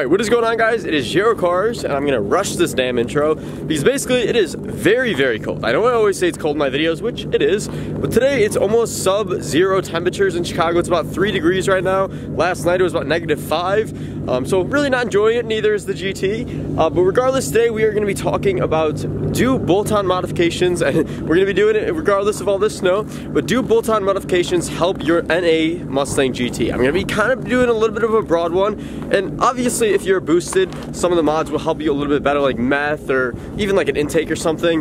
Alright, what is going on, guys? It is Zero Cars, and I'm gonna rush this damn intro because basically it is very, very cold. I know I always say it's cold in my videos, which it is, but today it's almost sub-zero temperatures in Chicago. It's about 3 degrees right now. Last night it was about -5, so really not enjoying it, neither is the GT. But regardless, today we are gonna be talking about do bolt-on modifications, and we're gonna be doing it regardless of all this snow, but do bolt-on modifications help your NA Mustang GT? I'm gonna be kind of doing a little bit of a broad one, and obviously if you're boosted, some of the mods will help you a little bit better, like meth or even like an intake or something.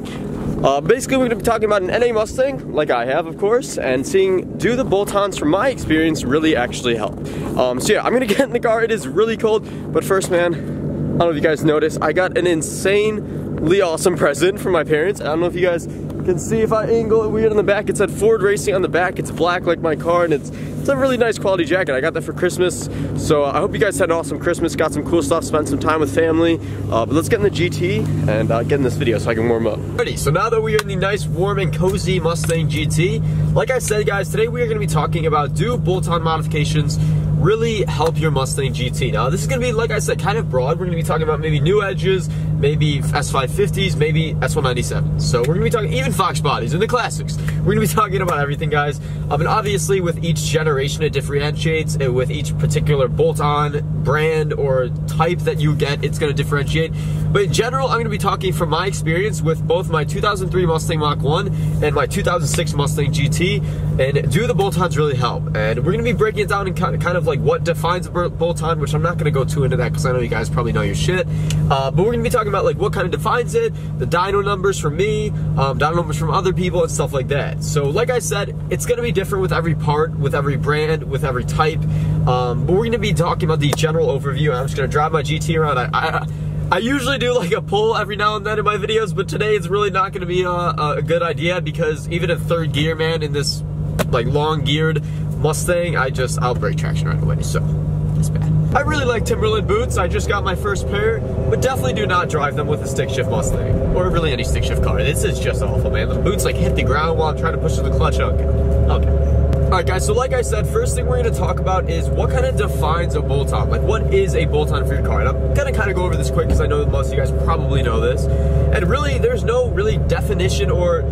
Basically, we're going to be talking about an NA Mustang, like I have, of course, and seeing do the bolt-ons, from my experience, really actually help. So yeah, I'm going to get in the car. It is really cold, but first, man, I don't know if you guys noticed, I got an insanely awesome present from my parents. I don't know if you guys can see if I angle it weird on the back. It said Ford Racing on the back. It's black like my car, and it's a really nice quality jacket. I got that for Christmas, so I hope you guys had an awesome Christmas, got some cool stuff, spent some time with family. But let's get in the GT and get in this video so I can warm up. Alrighty, so now that we are in the nice, warm, and cozy Mustang GT, like I said, guys, today we are going to be talking about do bolt-on modifications really help your Mustang GT. Now, this is going to be, like I said, kind of broad. We're going to be talking about maybe new edges, maybe S550s, maybe S197s. So we're going to be talking even Fox bodies and the classics. We're going to be talking about everything, guys. And obviously, with each generation, it differentiates. With each particular bolt-on brand or type that you get, it's going to differentiate. But in general, I'm going to be talking from my experience with both my 2003 Mustang Mach-1 and my 2006 Mustang GT. And do the bolt-ons really help? And we're going to be breaking it down in kind of like what defines a bolt-on, which I'm not going to go too into that because I know you guys probably know your shit. But we're going to be talking about like what kind of defines it, the dyno numbers from me, dyno numbers from other people, and stuff like that. So like I said, it's going to be different with every part, with every brand, with every type. But we're going to be talking about the general overview. I'm just going to drive my GT around. I usually do like a pull every now and then in my videos, but today it's really not going to be a good idea because even in third gear, man, in this like long geared Mustang, I'll break traction right away, so it's bad. I really like Timberland boots. I just got my first pair, but definitely do not drive them with a stick shift Mustang, or really any stick shift car. This is just awful, man. The boots like hit the ground while I'm trying to push the clutch. Okay. Alright, guys, so like I said, first thing we're going to talk about is what kind of defines a bolt-on. Like, what is a bolt-on for your car? And I'm going to kind of go over this quick because I know that most of you guys probably know this. And really, there's no really definition or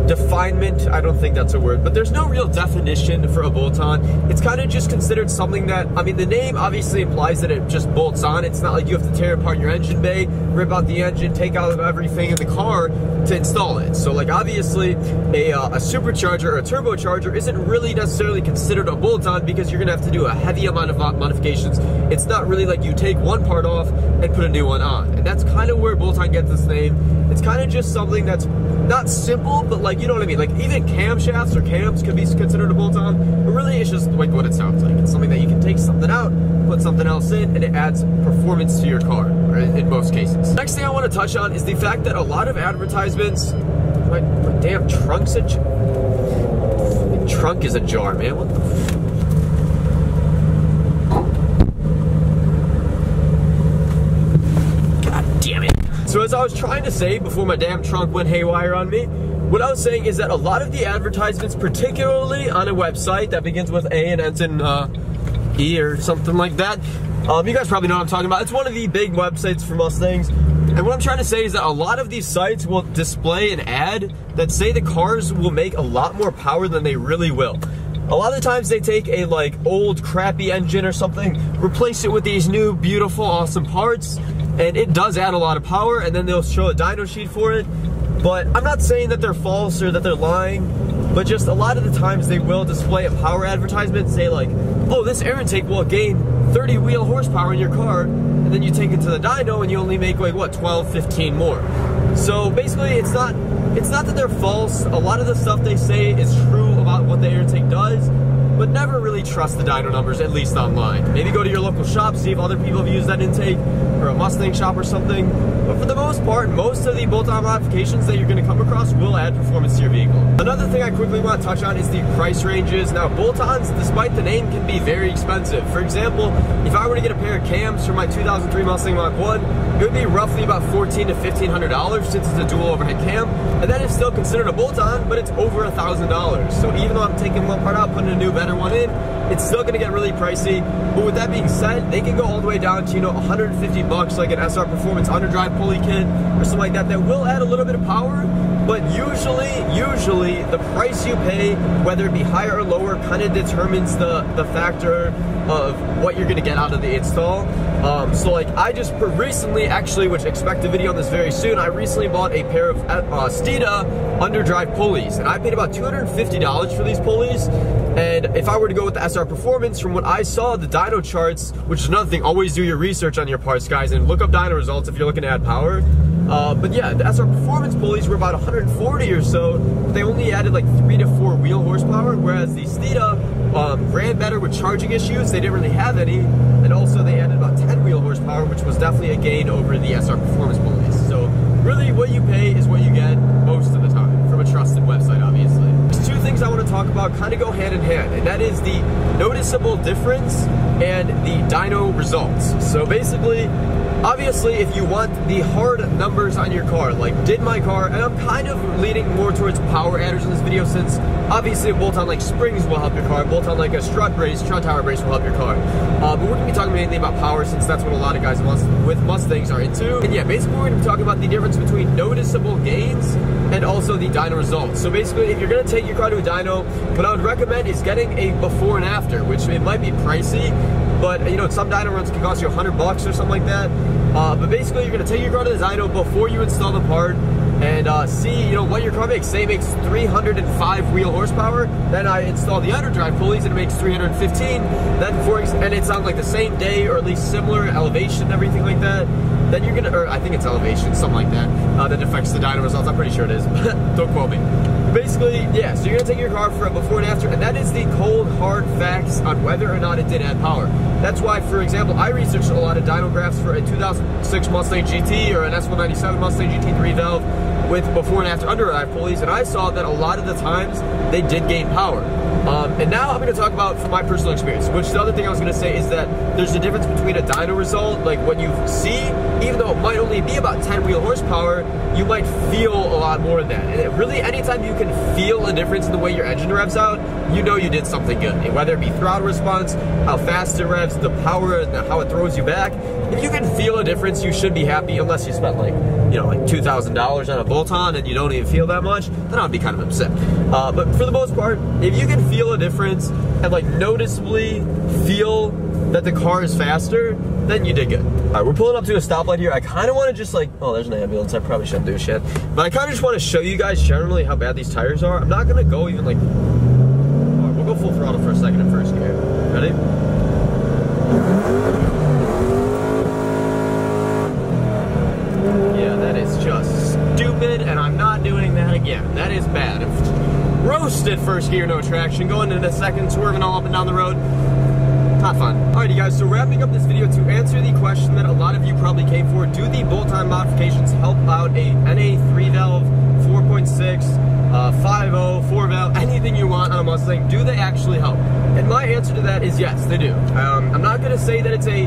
definement, I don't think that's a word, but there's no real definition for a bolt-on. It's kind of just considered something that, I mean, the name obviously implies that it just bolts on. It's not like you have to tear apart your engine bay, rip out the engine, take out everything in the car to install it. So like obviously a supercharger or a turbocharger isn't really necessarily considered a bolt-on because you're gonna have to do a heavy amount of modifications. It's not really like you take one part off and put a new one on. And that's kind of where bolt-on gets its name. It's kind of just something that's not simple, but like, you know what I mean? Like even camshafts or cams could be considered a bolt-on, but really it's just like what it sounds like. It's something that you can take something out, put something else in, and it adds performance to your car, right, in most cases. Next thing I want to touch on is the fact that a lot of advertisements, my damn trunk's a trunk is ajar, man. What the So as I was trying to say before my damn trunk went haywire on me, what I was saying is that a lot of the advertisements, particularly on a website that begins with A and ends in E or something like that, you guys probably know what I'm talking about. It's one of the big websites for Mustangs. And what I'm trying to say is that a lot of these sites will display an ad that say the cars will make a lot more power than they really will. A lot of the times they take a like old crappy engine or something, replace it with these new beautiful awesome parts, and it does add a lot of power, and then they'll show a dyno sheet for it. But I'm not saying that they're false or that they're lying, but just a lot of the times they will display a power advertisement and say like, oh, this air intake will gain 30 wheel horsepower in your car, and then you take it to the dyno and you only make like what, 12, 15 more. So basically it's not that they're false. A lot of the stuff they say is true about what the air intake does, but never really trust the dyno numbers, at least online. Maybe go to your local shop, see if other people have used that intake, or a Mustang shop or something. But for the most part, most of the bolt-on modifications that you're going to come across will add performance to your vehicle. Another thing I quickly want to touch on is the price ranges. Now, bolt-ons, despite the name, can be very expensive. For example, if I were to get a pair of cams for my 2003 Mustang Mach-1, it would be roughly about $1,400 to $1,500 since it's a dual overhead cam, and that is still considered a bolt-on, but it's over $1,000. So even though I'm taking one part out, putting a new bed better one in, it's still gonna get really pricey. But with that being said, they can go all the way down to, you know, 150 bucks, like an SR Performance underdrive pulley kit or something like that, that will add a little bit of power. But usually the price you pay, whether it be higher or lower, kind of determines the factor of what you're gonna get out of the install. So like I just recently, actually, which expect a video on this very soon, I recently bought a pair of Dyno underdrive pulleys, and I paid about $250 for these pulleys. And if I were to go with the SR Performance, from what I saw, the dyno charts, which is another thing, always do your research on your parts, guys, and look up dyno results if you're looking to add power. But yeah, the SR Performance pulleys were about 140 or so, but they only added like 3 to 4 wheel horsepower, whereas the Dyno ran better with charging issues. They didn't really have any, and also they added about 10 wheel horsepower, which was definitely a gain over the SR Performance pulleys. So really what you pay is what you get most of the time from a trusted website, obviously. There's two things I want to talk about kind of go hand in hand, and that is the noticeable difference and the dyno results. So basically, obviously, if you want the hard numbers on your car, like did my car, and I'm kind of leaning more towards power adders in this video, since obviously a bolt-on like springs will help your car, a bolt-on like a strut tower brace will help your car. But we're going to be talking mainly about power, since that's what a lot of guys with Mustangs are into. And yeah, basically we're going to be talking about the difference between noticeable gains and also the dyno results. So basically, if you're going to take your car to a dyno, what I would recommend is getting a before and after, which it might be pricey, but you know, some dyno runs can cost you $100 or something like that. But basically, you're gonna take your car to the dyno before you install the part and see, you know, what your car makes. Say it makes 305 wheel horsepower, then I install the underdrive pulleys and it makes 315. Then and it's on like the same day or at least similar elevation and everything like that. Then you're gonna, or I think it's elevation, something like that. That affects the dyno results. I'm pretty sure it is, but don't quote me. Basically, yeah, so you're gonna take your car for a before and after, and that is the cold, hard facts on whether or not it did add power. That's why, for example, I researched a lot of dyno graphs for a 2006 Mustang GT or an S197 Mustang GT 3-valve with before and after underdrive pulleys, and I saw that a lot of the times they did gain power. And now I'm going to talk about from my personal experience, which the other thing I was going to say is that there's a difference between a dyno result, like what you see, even though it might only be about 10 wheel horsepower, you might feel a lot more than that. And it really, anytime you can feel a difference in the way your engine revs out, you know you did something good. And whether it be throttle response, how fast it revs, the power, and how it throws you back, if you can feel a difference, you should be happy, unless you spent like, you know, like $2,000 on a bolt-on and you don't even feel that much, then I'd be kind of upset. But for the most part, if you can feel a difference and like noticeably feel that the car is faster, then you did good. All right, we're pulling up to a stoplight here. I kind of want to just like, oh, there's an ambulance. I probably shouldn't do shit. But I kind of just want to show you guys generally how bad these tires are. I'm not going to go even like, all right, we'll go full throttle for a second in first gear. Ready? Yeah, that is just stupid, and I'm not doing that again. That is bad. Roasted first gear, no traction. Going into second, swerving all up and down the road. Not fun. Alrighty guys, so wrapping up this video to answer the question that a lot of you probably came for, do the bolt-on modifications help out a NA 3-valve, 4.6, 5.0, 4-valve, anything you want on a Mustang? Do they actually help? And my answer to that is yes, they do. I'm not going to say that it's a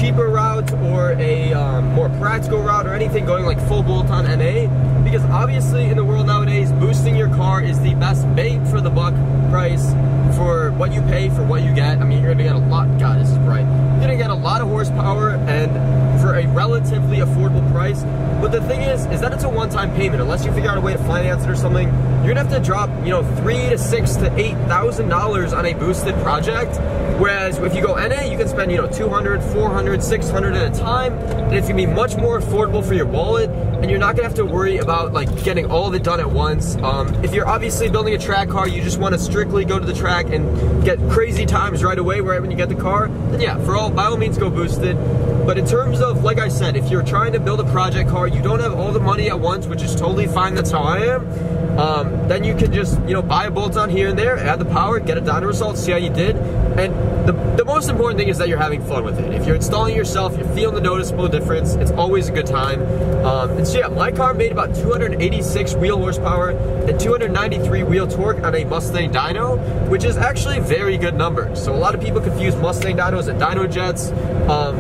cheaper route or a more practical route or anything going like full bolt-on NA, because obviously in the world nowadays, boosting your car is the best bang for the buck price for what you pay for what you get. I mean, you're gonna get a lot, God, this is bright. You're gonna get a lot of horsepower and for a relatively affordable price. But the thing is that it's a one-time payment. Unless you figure out a way to finance it or something, you're gonna have to drop, you know, $3,000 to $6,000 to $8,000 on a boosted project. Whereas if you go NA, you can spend, you know, $200, $400, $600 at a time, and it's gonna be much more affordable for your wallet, and you're not gonna have to worry about like getting all of it done at once. If you're obviously building a track car, you just want to strictly go to the track and get crazy times right away, right when you get the car, then yeah, by all means go boosted. But in terms of, like I said, if you're trying to build a project car, you don't have all the money at once, which is totally fine, that's how I am, then you can just, you know, buy a bolt-on here and there, add the power, get a dyno result, see how you did. And the most important thing is that you're having fun with it. If you're installing yourself, you're feeling the noticeable difference, it's always a good time. And so yeah, my car made about 286 wheel horsepower and 293 wheel torque on a Mustang dyno, which is actually very good numbers. So a lot of people confuse Mustang dynos and dyno jets,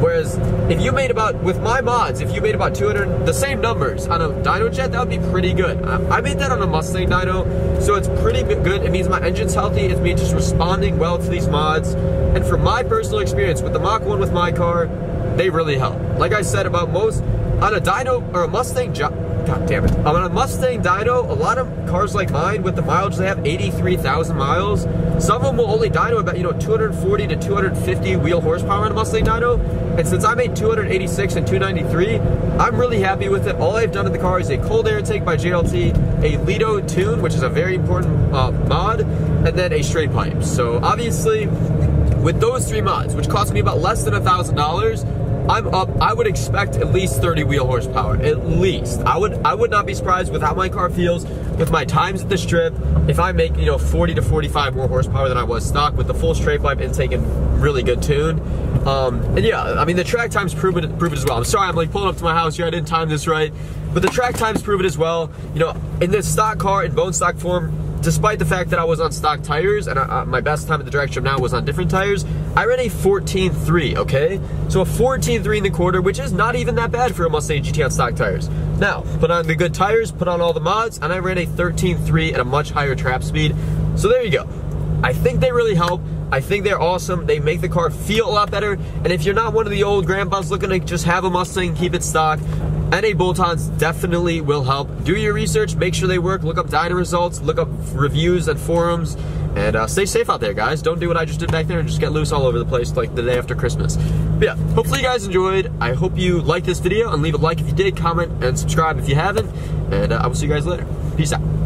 whereas if you made about, with my mods, if you made about 200, the same numbers on a dyno jet, that would be pretty good. I made that on a Mustang Mustang dyno, so it's pretty good. It means my engine's healthy, it means just responding well to these mods, and from my personal experience with the Mach 1 with my car, they really help. Like I said about most, on a dyno, or a Mustang, God damn it. On a Mustang dyno, a lot of cars like mine with the mileage, they have 83,000 miles. Some of them will only dyno about, 240 to 250 wheel horsepower on a Mustang dyno. And since I made 286 and 293, I'm really happy with it. All I've done in the car is a cold air intake by JLT, a Lido tune, which is a very important mod, and then a straight pipe. So obviously, with those 3 mods, which cost me about less than $1,000, I would expect at least 30 wheel horsepower, at least. I would not be surprised with how my car feels, with my times at the strip, if I make, 40 to 45 more horsepower than I was stock with the full straight pipe intake and really good tune. And yeah, I mean, the track times prove it as well. I'm sorry, I'm like pulling up to my house here, I didn't time this right, but the track times prove it as well. In this stock car, in bone stock form, despite the fact that I was on stock tires, and my best time at the drag strip now was on different tires, I ran a 14.3, okay? So a 14.3 in the quarter, which is not even that bad for a Mustang GT on stock tires. Now, put on the good tires, put on all the mods, and I ran a 13.3 at a much higher trap speed. So there you go. I think they really help. I think they're awesome. They make the car feel a lot better. And if you're not one of the old grandpas looking to just have a Mustang, keep it stock, NA bolt-ons definitely will help. Do your research, make sure they work, look up dyno results, look up reviews and forums, and stay safe out there, guys. Don't do what I just did back there and just get loose all over the place like the day after Christmas. But yeah, hopefully you guys enjoyed. I hope you liked this video, and leave a like if you did, comment, and subscribe if you haven't, and I will see you guys later. Peace out.